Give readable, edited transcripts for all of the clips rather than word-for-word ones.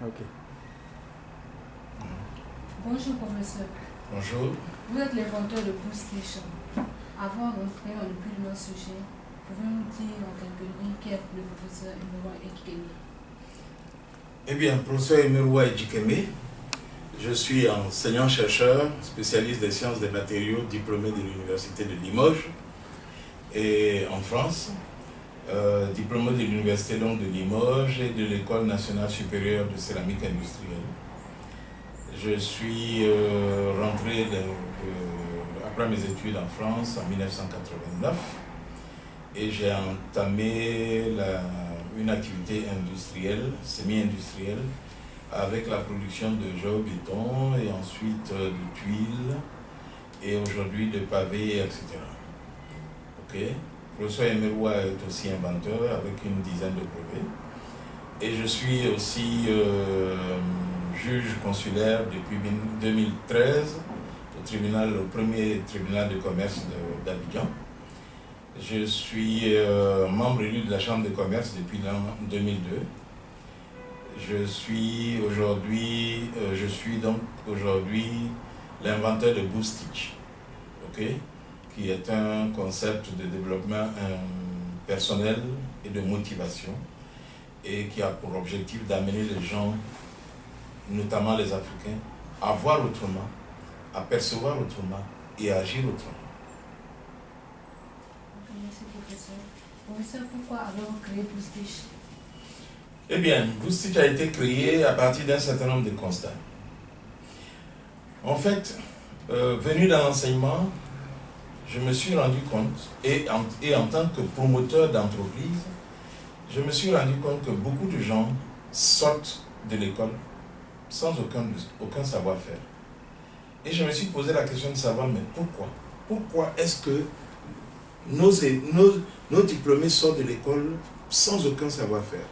Ok. Bonjour professeur. Bonjour. Vous êtes l'inventeur de Boostich. Avant d'entrer dans le plus de notre sujet, pouvez-vous nous dire en quelques lignes qui est le professeur Emeruwa Ejikeme? Eh bien, professeur Emeruwa Ejikeme, je suis enseignant-chercheur, spécialiste des sciences des matériaux, diplômé de l'Université de Limoges et en France, diplômé de l'Université de Limoges et de l'École nationale supérieure de céramique industrielle. Je suis rentré après mes études en France en 1989 et j'ai entamé une activité industrielle, semi-industrielle, avec la production de géobéton et ensuite de tuiles et aujourd'hui de pavés, etc. Ok. Le professeur Emeruwa est aussi inventeur avec une dizaine de brevets. Et je suis aussi juge consulaire depuis 2013 au premier tribunal de commerce d'Abidjan. Je suis membre élu de la Chambre de commerce depuis l'an 2002. Je suis donc aujourd'hui l'inventeur de Boostich, okay, qui est un concept de développement personnel et de motivation et qui a pour objectif d'amener les gens, notamment les Africains, à voir autrement, à percevoir autrement et à agir autrement. Merci professeur. Professeur, pourquoi avez-vous créé Boostich? Eh bien, Boostich a été créé à partir d'un certain nombre de constats. En fait, venu dans l'enseignement, je me suis rendu compte, et en tant que promoteur d'entreprise, je me suis rendu compte que beaucoup de gens sortent de l'école sans aucun savoir-faire. Et je me suis posé la question de savoir, mais pourquoi? Pourquoi est-ce que nos diplômés sortent de l'école sans aucun savoir-faire?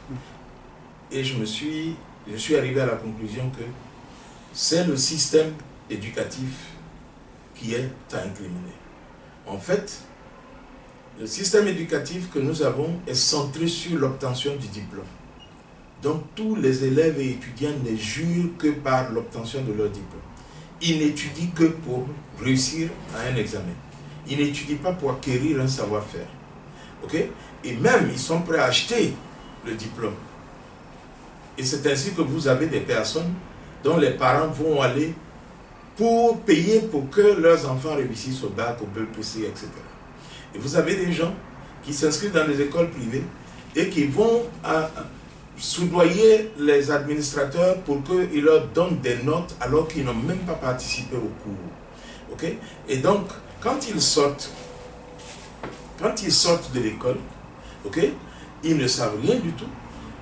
Et je suis arrivé à la conclusion que c'est le système éducatif qui est à incriminer. En fait, le système éducatif que nous avons est centré sur l'obtention du diplôme. Donc tous les élèves et étudiants ne jurent que par l'obtention de leur diplôme. Ils n'étudient que pour réussir à un examen. Ils n'étudient pas pour acquérir un savoir-faire. Okay? Et même, ils sont prêts à acheter le diplôme. Et c'est ainsi que vous avez des personnes dont les parents vont aller pour payer pour que leurs enfants réussissent au bac, au BEPC, etc. Et vous avez des gens qui s'inscrivent dans des écoles privées et qui vont soudoyer les administrateurs pour qu'ils leur donnent des notes alors qu'ils n'ont même pas participé au cours. Okay? Et donc, quand ils sortent de l'école, okay, ils ne savent rien du tout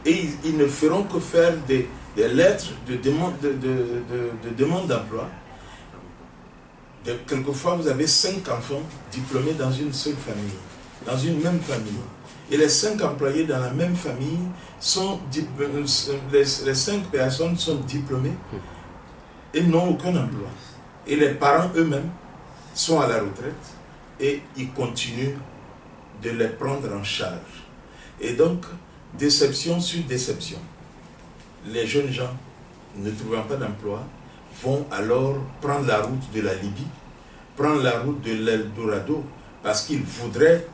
et ils ne feront que faire des lettres de demande d'emploi. Quelquefois, vous avez 5 enfants diplômés dans une seule famille, dans une même famille. Et les 5 employés dans la même famille sont les 5 personnes sont diplômées et n'ont aucun emploi. Et les parents eux-mêmes sont à la retraite et ils continuent de les prendre en charge. Et donc, déception sur déception. Les jeunes gens, ne trouvant pas d'emploi, vont alors prendre la route de la Libye, prendre la route de l'Eldorado, parce qu'ils voudraient,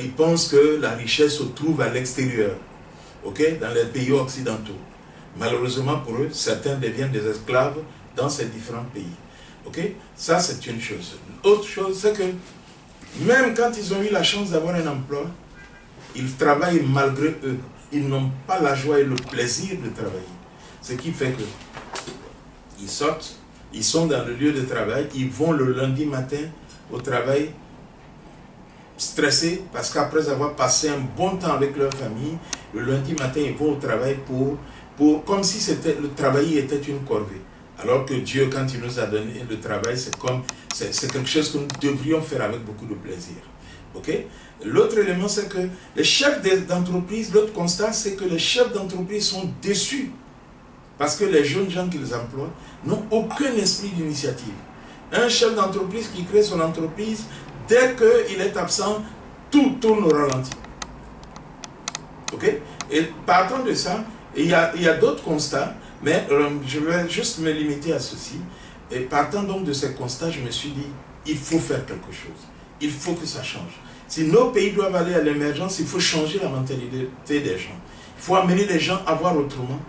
ils pensent que la richesse se trouve à l'extérieur, okay, dans les pays occidentaux. Malheureusement pour eux, certains deviennent des esclaves dans ces différents pays. Okay? Ça, c'est une chose. Autre chose, c'est que même quand ils ont eu la chance d'avoir un emploi, ils travaillent malgré eux. Ils n'ont pas la joie et le plaisir de travailler. Ce qui fait que ils sortent, ils sont dans le lieu de travail, ils vont le lundi matin au travail stressés parce qu'après avoir passé un bon temps avec leur famille, le lundi matin ils vont au travail comme si le travail était une corvée. Alors que Dieu, quand il nous a donné le travail, c'est quelque chose que nous devrions faire avec beaucoup de plaisir. Okay? L'autre élément, c'est que les chefs d'entreprise, l'autre constat, c'est que les chefs d'entreprise sont déçus parce que les jeunes gens qu'ils emploient n'ont aucun esprit d'initiative. Un chef d'entreprise qui crée son entreprise, dès qu'il est absent, tout tourne au ralenti. Okay? Et partant de ça, Et il y a d'autres constats, mais je vais juste me limiter à ceci. Et partant donc de ces constats, je me suis dit, il faut faire quelque chose. Il faut que ça change. Si nos pays doivent aller à l'émergence, il faut changer la mentalité des gens. Il faut amener les gens à voir autrement,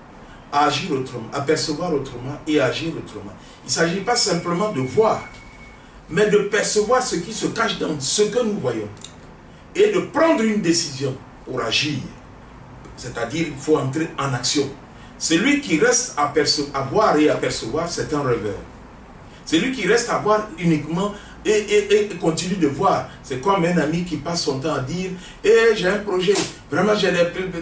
à agir autrement, à percevoir autrement et à agir autrement. Il ne s'agit pas simplement de voir, mais de percevoir ce qui se cache dans ce que nous voyons. Et de prendre une décision pour agir. C'est-à-dire qu'il faut entrer en action. Celui qui reste à voir et à percevoir, c'est un rêveur. Celui qui reste à voir uniquement et continue de voir, c'est comme un ami qui passe son temps à dire « Eh, j'ai un projet, vraiment j'ai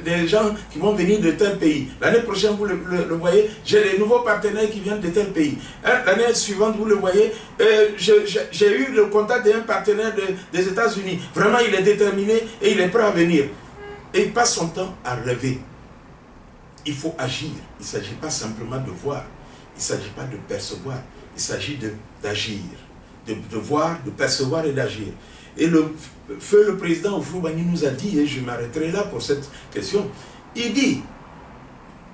des gens qui vont venir de tel pays. L'année prochaine, vous le voyez, j'ai des nouveaux partenaires qui viennent de tel pays. L'année suivante, vous le voyez, j'ai eu le contact d'un partenaire des États-Unis. Vraiment, il est déterminé et il est prêt à venir. » Et il passe son temps à rêver. Il faut agir. Il ne s'agit pas simplement de voir. Il ne s'agit pas de percevoir. Il s'agit d'agir. De voir, de percevoir et d'agir. Et le président Houphouët-Boigny nous a dit, et je m'arrêterai là pour cette question, il dit,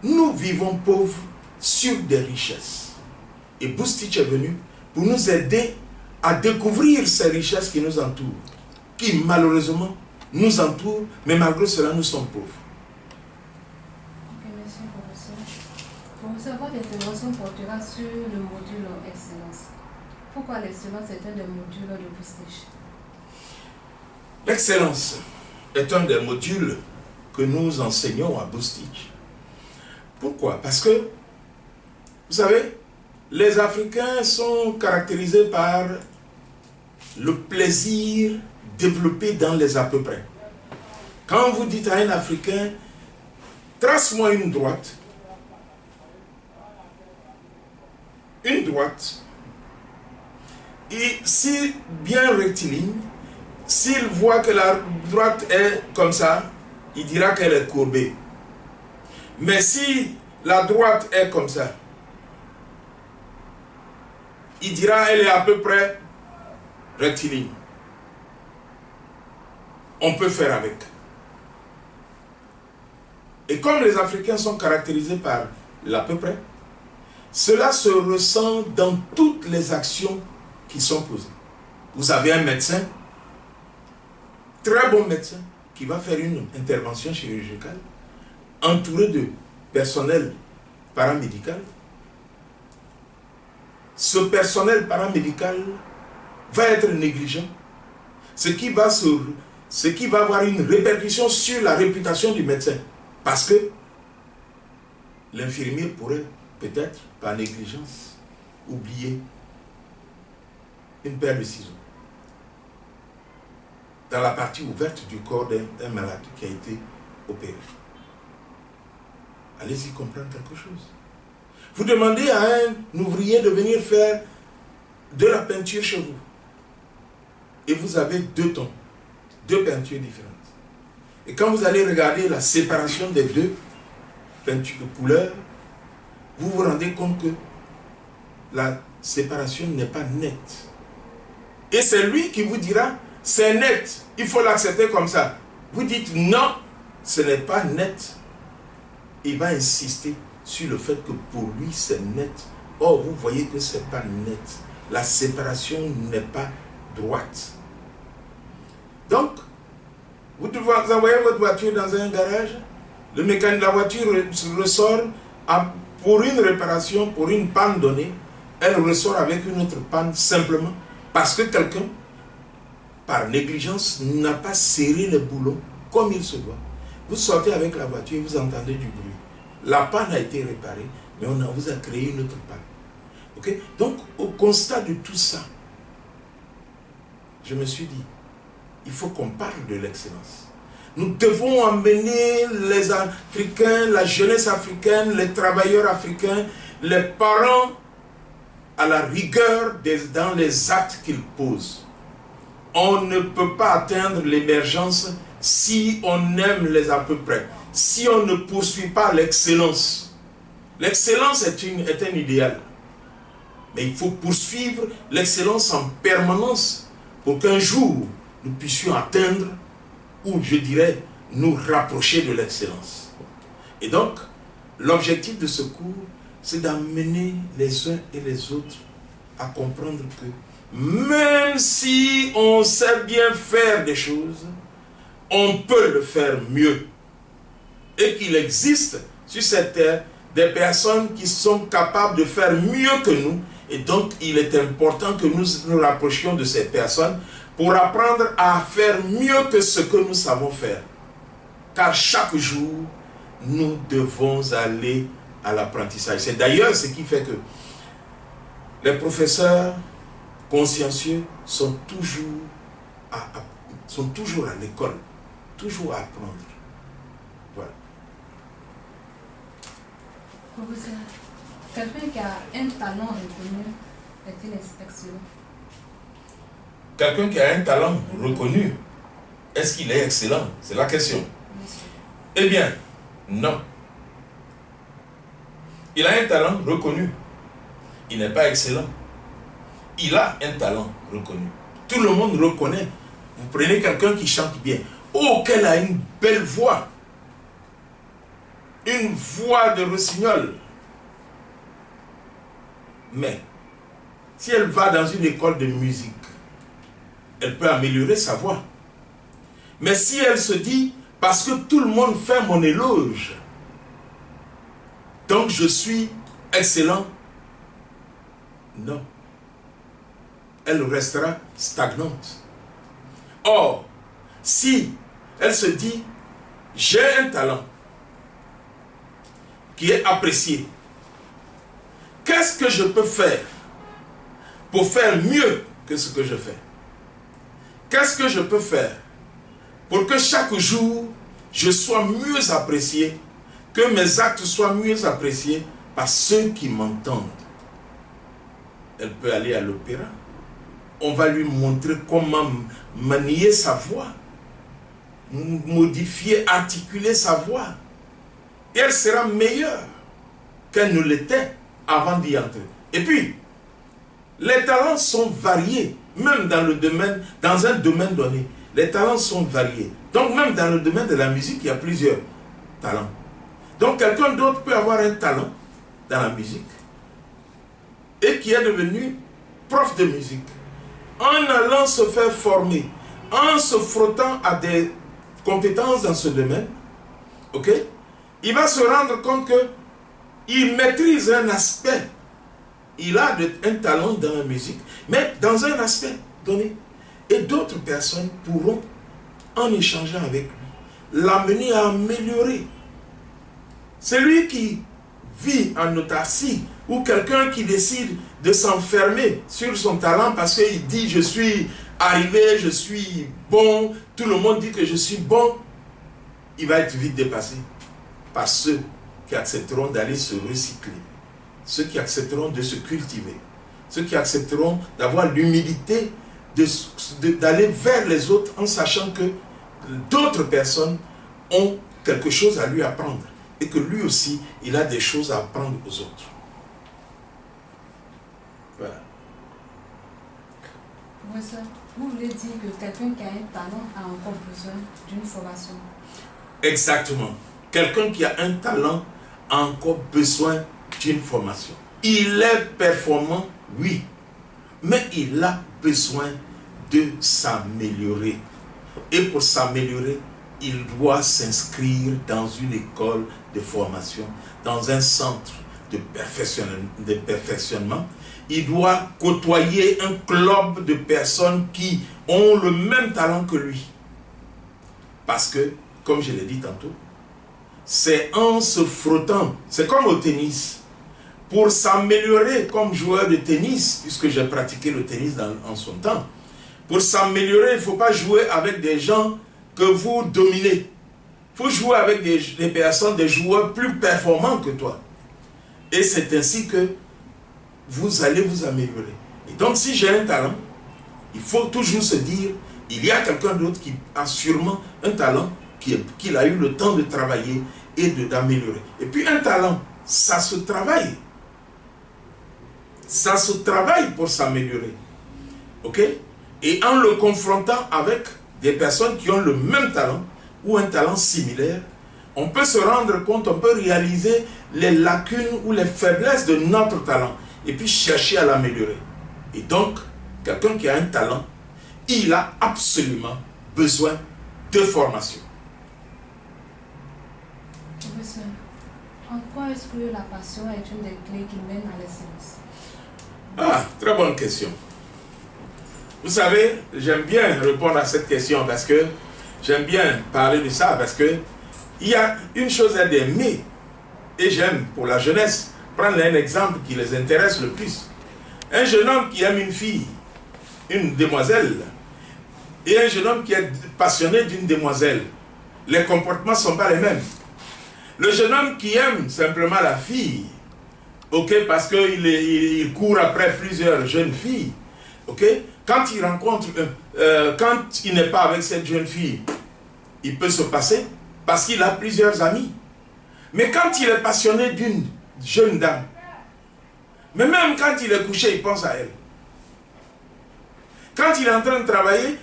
nous vivons pauvres sur des richesses. Et Boustich est venu pour nous aider à découvrir ces richesses qui nous entourent, qui malheureusement nous entourent, mais malgré cela nous sommes pauvres. Ok, merci professeur. Professeur, votre intervention portera sur le module excellence. Pourquoi l'excellence est un des modules de Boustich? L'excellence est un des modules que nous enseignons à Boustich. Pourquoi? Parce que, vous savez, les Africains sont caractérisés par le plaisir développé dans les à peu près. Quand vous dites à un Africain, trace-moi une droite, et si bien rectiligne, s'il voit que la droite est comme ça, il dira qu'elle est courbée. Mais si la droite est comme ça, il dira qu'elle est à peu près rectiligne. On peut faire avec. Et comme les Africains sont caractérisés par l'à peu près, cela se ressent dans toutes les actions qui sont posées. Vous avez un médecin, très bon médecin, qui va faire une intervention chirurgicale, entouré de personnel paramédical. Ce personnel paramédical va être négligent, ce qui va avoir une répercussion sur la réputation du médecin. Parce que l'infirmier pourrait peut-être, par négligence, oublier une paire de ciseaux dans la partie ouverte du corps d'un malade qui a été opéré. Allez-y comprendre quelque chose. Vous demandez à un ouvrier de venir faire de la peinture chez vous. Et vous avez deux tons, deux peintures différentes. Et quand vous allez regarder la séparation des deux peintures de couleurs, vous vous rendez compte que la séparation n'est pas nette. Et c'est lui qui vous dira, c'est net, il faut l'accepter comme ça. Vous dites non, ce n'est pas net. Il va insister sur le fait que pour lui c'est net. Or, vous voyez que ce n'est pas net. La séparation n'est pas droite. Donc, vous envoyez votre voiture dans un garage, le mécanicien de la voiture ressort pour une réparation, pour une panne donnée, elle ressort avec une autre panne simplement parce que quelqu'un, par négligence, n'a pas serré les boulons comme il se doit. Vous sortez avec la voiture et vous entendez du bruit. La panne a été réparée, mais on vous a créé une autre panne. Okay? Donc, au constat de tout ça, je me suis dit, il faut qu'on parle de l'excellence. Nous devons emmener les Africains, la jeunesse africaine, les travailleurs africains, les parents à la rigueur dans les actes qu'ils posent. On ne peut pas atteindre l'émergence si on aime les à peu près, si on ne poursuit pas l'excellence. L'excellence est un idéal. Mais il faut poursuivre l'excellence en permanence pour qu'un jour, nous puissions atteindre, ou je dirais, nous rapprocher de l'excellence. Et donc, l'objectif de ce cours, c'est d'amener les uns et les autres à comprendre que même si on sait bien faire des choses, on peut le faire mieux. Et qu'il existe sur cette terre des personnes qui sont capables de faire mieux que nous. Et donc, il est important que nous nous rapprochions de ces personnes pour apprendre à faire mieux que ce que nous savons faire. Car chaque jour, nous devons aller à l'apprentissage. C'est d'ailleurs ce qui fait que les professeurs consciencieux sont toujours à l'école, toujours à apprendre. Voilà. Professeur, quelqu'un qui a un talent reconnu est-il excellent? Quelqu'un qui a un talent reconnu, est-ce qu'il est excellent? C'est la question. Eh bien, non. Il a un talent reconnu. Il n'est pas excellent. Il a un talent reconnu. Tout le monde reconnaît. Vous prenez quelqu'un qui chante bien. Oh, qu'elle a une belle voix. Une voix de rossignol. Mais, si elle va dans une école de musique, elle peut améliorer sa voix. Mais si elle se dit, parce que tout le monde fait mon éloge, donc je suis excellent, non. Elle restera stagnante. Or, si elle se dit, j'ai un talent qui est apprécié, qu'est-ce que je peux faire pour faire mieux que ce que je fais? Qu'est-ce que je peux faire pour que chaque jour, je sois mieux apprécié, que mes actes soient mieux appréciés par ceux qui m'entendent? Elle peut aller à l'opéra. On va lui montrer comment manier sa voix, modifier, articuler sa voix. Et elle sera meilleure qu'elle ne l'était avant d'y entrer. Et puis, les talents sont variés, même dans un domaine donné. Les talents sont variés. Donc même dans le domaine de la musique, il y a plusieurs talents. Donc quelqu'un d'autre peut avoir un talent dans la musique et qui est devenu prof de musique. En allant se faire former, en se frottant à des compétences dans ce domaine, ok, il va se rendre compte qu'il maîtrise un aspect. Il a un talent dans la musique, mais dans un aspect donné. Et d'autres personnes pourront, en échangeant avec lui, l'amener à améliorer. Celui qui vit en autarcie, ou quelqu'un qui décide de s'enfermer sur son talent parce qu'il dit « je suis arrivé, je suis bon », tout le monde dit que je suis bon, il va être vite dépassé par ceux qui accepteront d'aller se recycler, ceux qui accepteront de se cultiver, ceux qui accepteront d'avoir l'humilité d'aller vers les autres en sachant que d'autres personnes ont quelque chose à lui apprendre et que lui aussi, il a des choses à apprendre aux autres. Voilà. Professeur, vous voulez dire que quelqu'un qui a un talent a encore besoin d'une formation? Exactement. Quelqu'un qui a un talent a encore besoin d'une formation. Il est performant, oui, mais il a besoin de s'améliorer. Et pour s'améliorer, il doit s'inscrire dans une école de formation, dans un centre de perfectionnement. Il doit côtoyer un club de personnes qui ont le même talent que lui. Parce que, comme je l'ai dit tantôt, c'est en se frottant, c'est comme au tennis. Pour s'améliorer comme joueur de tennis, puisque j'ai pratiqué le tennis en son temps, pour s'améliorer, il ne faut pas jouer avec des gens que vous dominez. Il faut jouer avec des personnes, des joueurs plus performants que toi. Et c'est ainsi que vous allez vous améliorer. Et donc si j'ai un talent, il faut toujours se dire, il y a quelqu'un d'autre qui a sûrement un talent qu'il a eu le temps de travailler et d'améliorer. Et puis un talent, ça se travaille. Ça se travaille pour s'améliorer. Ok? Et en le confrontant avec des personnes qui ont le même talent ou un talent similaire, on peut se rendre compte, on peut réaliser les lacunes ou les faiblesses de notre talent et puis chercher à l'améliorer. Et donc, quelqu'un qui a un talent, il a absolument besoin de formation. Professeur, en quoi est-ce que la passion est une des clés qui mène à l'excellence? Ah, très bonne question. Vous savez, j'aime bien répondre à cette question parce que j'aime bien parler de ça parce que il y a une chose à d'aimer et j'aime pour la jeunesse prendre un exemple qui les intéresse le plus. Un jeune homme qui aime une fille, une demoiselle, et un jeune homme qui est passionné d'une demoiselle, les comportements ne sont pas les mêmes. Le jeune homme qui aime simplement la fille, ok, parce qu'il court après plusieurs jeunes filles, ok, quand il rencontre, quand il n'est pas avec cette jeune fille, il peut se passer parce qu'il a plusieurs amis. Mais quand il est passionné d'une jeune dame, mais même quand il est couché, il pense à elle. Quand il est en train de travailler,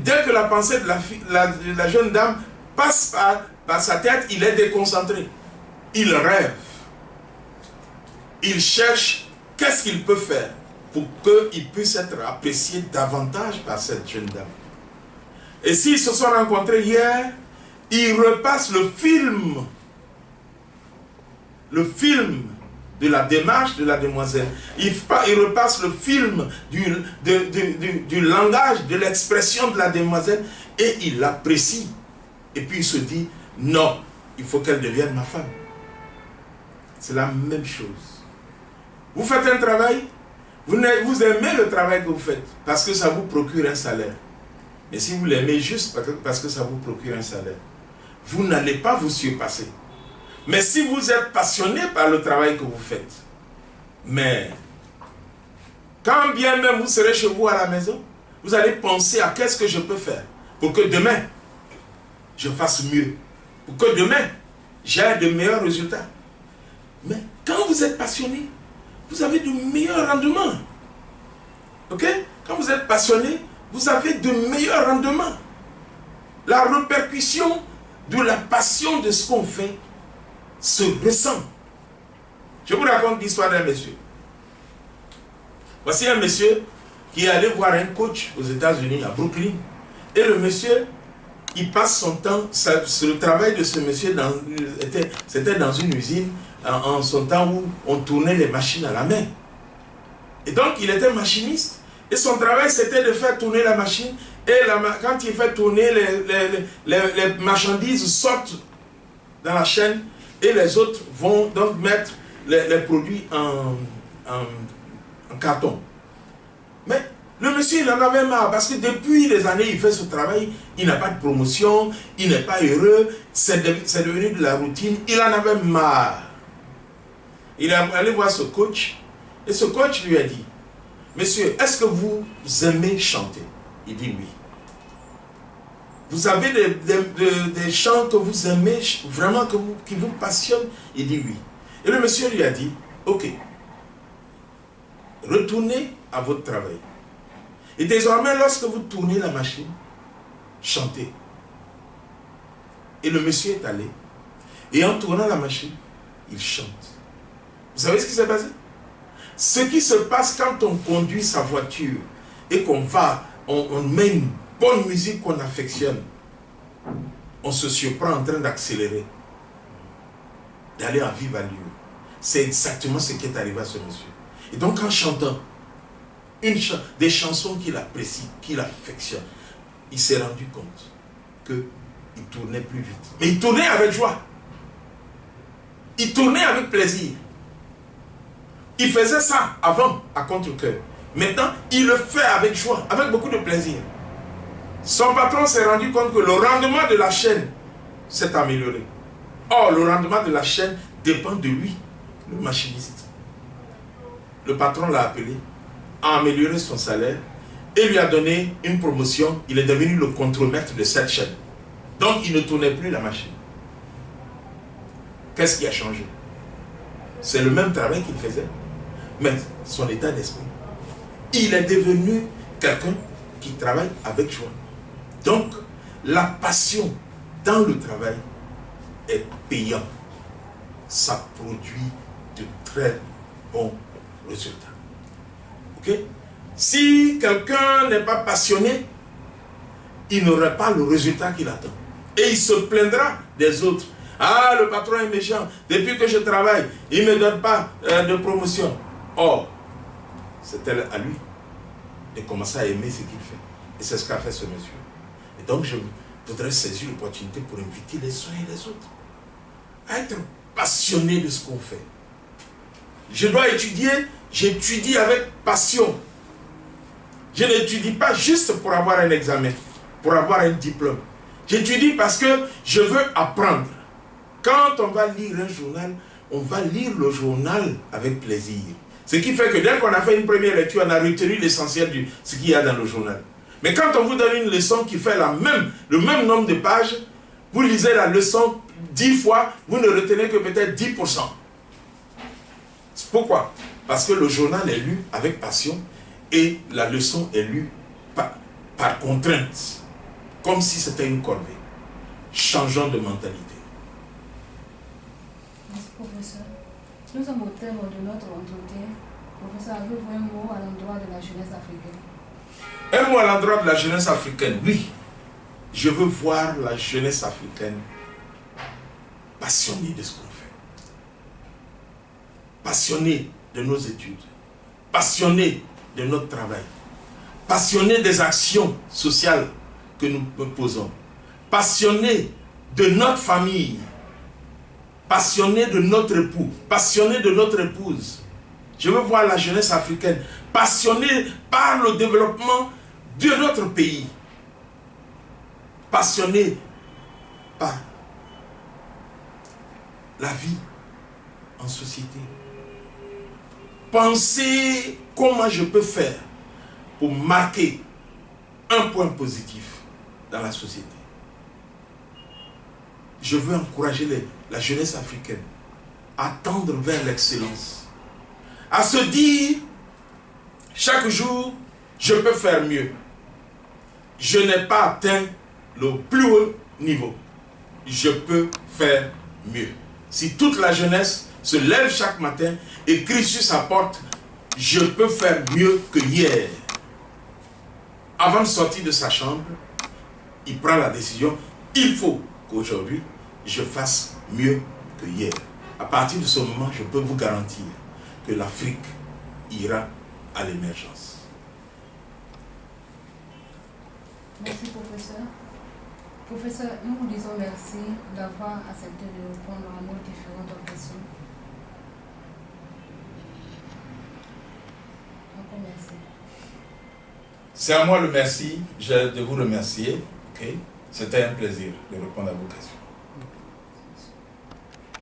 dès que la pensée de la jeune dame passe par sa tête, il est déconcentré. Il rêve. Il cherche qu'est-ce qu'il peut faire pour qu'il puisse être apprécié davantage par cette jeune dame. Et s'ils se sont rencontrés hier, ils repassent le film de la démarche de la demoiselle. Il repasse le film du langage, de l'expression de la demoiselle et il l'apprécie. Et puis il se dit, non, il faut qu'elle devienne ma femme. C'est la même chose. Vous faites un travail, vous aimez le travail que vous faites parce que ça vous procure un salaire. Mais si vous l'aimez juste parce que ça vous procure un salaire, vous n'allez pas vous surpasser. Mais si vous êtes passionné par le travail que vous faites, mais quand bien même vous serez chez vous à la maison, vous allez penser à qu'est-ce que je peux faire pour que demain, je fasse mieux. Pour que demain, j'ai de meilleurs résultats. Mais quand vous êtes passionné, vous avez de meilleurs rendements. Ok? Quand vous êtes passionné, vous avez de meilleurs rendements. La répercussion de la passion de ce qu'on fait se ressent. Je vous raconte l'histoire d'un monsieur. Voici un monsieur qui est allé voir un coach aux États-Unis, à Brooklyn. Et le monsieur, il passe son temps, le travail de ce monsieur, c'était dans une usine, en son temps où on tournait les machines à la main. Et donc, il était machiniste. Et son travail, c'était de faire tourner la machine. Et quand il fait tourner, les marchandises sortent dans la chaîne. Et les autres vont donc mettre les produits en carton. Mais le monsieur, il en avait marre parce que depuis des années, il fait ce travail. Il n'a pas de promotion, il n'est pas heureux. C'est devenu de la routine. Il en avait marre. Il est allé voir ce coach. Et ce coach lui a dit, monsieur, est-ce que vous aimez chanter? Il dit oui. Vous avez des chants que vous aimez, vraiment qui vous passionnent? Il dit oui. Et le monsieur lui a dit, ok, retournez à votre travail. Et désormais, lorsque vous tournez la machine, chantez. Et le monsieur est allé. Et en tournant la machine, il chante. Vous savez ce qui s'est passé? Ce qui se passe quand on conduit sa voiture et qu'on va, on met une bonne musique qu'on affectionne, on se surprend en train d'accélérer, d'aller à vive allure. C'est exactement ce qui est arrivé à ce monsieur. Et donc en chantant des chansons qu'il apprécie, qu'il affectionne, il s'est rendu compte qu'il tournait plus vite. Mais il tournait avec joie. Il tournait avec plaisir. Il faisait ça avant à contre-cœur. Maintenant, il le fait avec joie, avec beaucoup de plaisir. Son patron s'est rendu compte que le rendement de la chaîne s'est amélioré. Or, le rendement de la chaîne dépend de lui, le machiniste. Le patron l'a appelé, a amélioré son salaire et lui a donné une promotion. Il est devenu le contremaître de cette chaîne. Donc, il ne tournait plus la machine. Qu'est-ce qui a changé? C'est le même travail qu'il faisait, mais son état d'esprit. Il est devenu quelqu'un qui travaille avec joie. Donc, la passion dans le travail est payant. Ça produit de très bons résultats. Ok? Si quelqu'un n'est pas passionné, il n'aurait pas le résultat qu'il attend. Et il se plaindra des autres. Ah, le patron est méchant. Depuis que je travaille, il ne me donne pas de promotion. Or, c'est à lui de commencer à aimer ce qu'il fait. Et c'est ce qu'a fait ce monsieur. Et donc, je voudrais saisir l'opportunité pour inviter les uns et les autres à être passionnés de ce qu'on fait. Je dois étudier, j'étudie avec passion. Je n'étudie pas juste pour avoir un examen, pour avoir un diplôme. J'étudie parce que je veux apprendre. Quand on va lire un journal, on va lire le journal avec plaisir. Ce qui fait que dès qu'on a fait une première lecture, on a retenu l'essentiel de ce qu'il y a dans le journal. Mais quand on vous donne une leçon qui fait le même nombre de pages, vous lisez la leçon 10 fois, vous ne retenez que peut-être 10%. Pourquoi? Parce que le journal est lu avec passion et la leçon est lue par contrainte, comme si c'était une corvée. Changeons de mentalité. Merci, professeur. Nous sommes au terme de notre entretien. Professeur, avez-vous un mot à l'endroit de la jeunesse africaine? Un mot à l'endroit de la jeunesse africaine, oui. Je veux voir la jeunesse africaine passionnée de ce qu'on fait. Passionnée de nos études. Passionnée de notre travail. Passionnée des actions sociales que nous posons. Passionnée de notre famille. Passionnée de notre époux. Passionnée de notre épouse. Je veux voir la jeunesse africaine passionnée par le développement de notre pays. Passionnée par la vie en société. Pensez comment je peux faire pour marquer un point positif dans la société. Je veux encourager la jeunesse africaine à tendre vers l'excellence. À se dire, chaque jour, je peux faire mieux. Je n'ai pas atteint le plus haut niveau. Je peux faire mieux. Si toute la jeunesse se lève chaque matin et crie sur sa porte, je peux faire mieux que hier. Avant de sortir de sa chambre, il prend la décision, il faut qu'aujourd'hui, je fasse mieux que hier. À partir de ce moment, je peux vous garantir que l'Afrique ira à l'émergence. Merci, professeur. Professeur, nous vous disons merci d'avoir accepté de répondre à nos différentes questions. Encore merci. C'est à moi le merci, de vous remercier. Okay? C'était un plaisir de répondre à vos questions.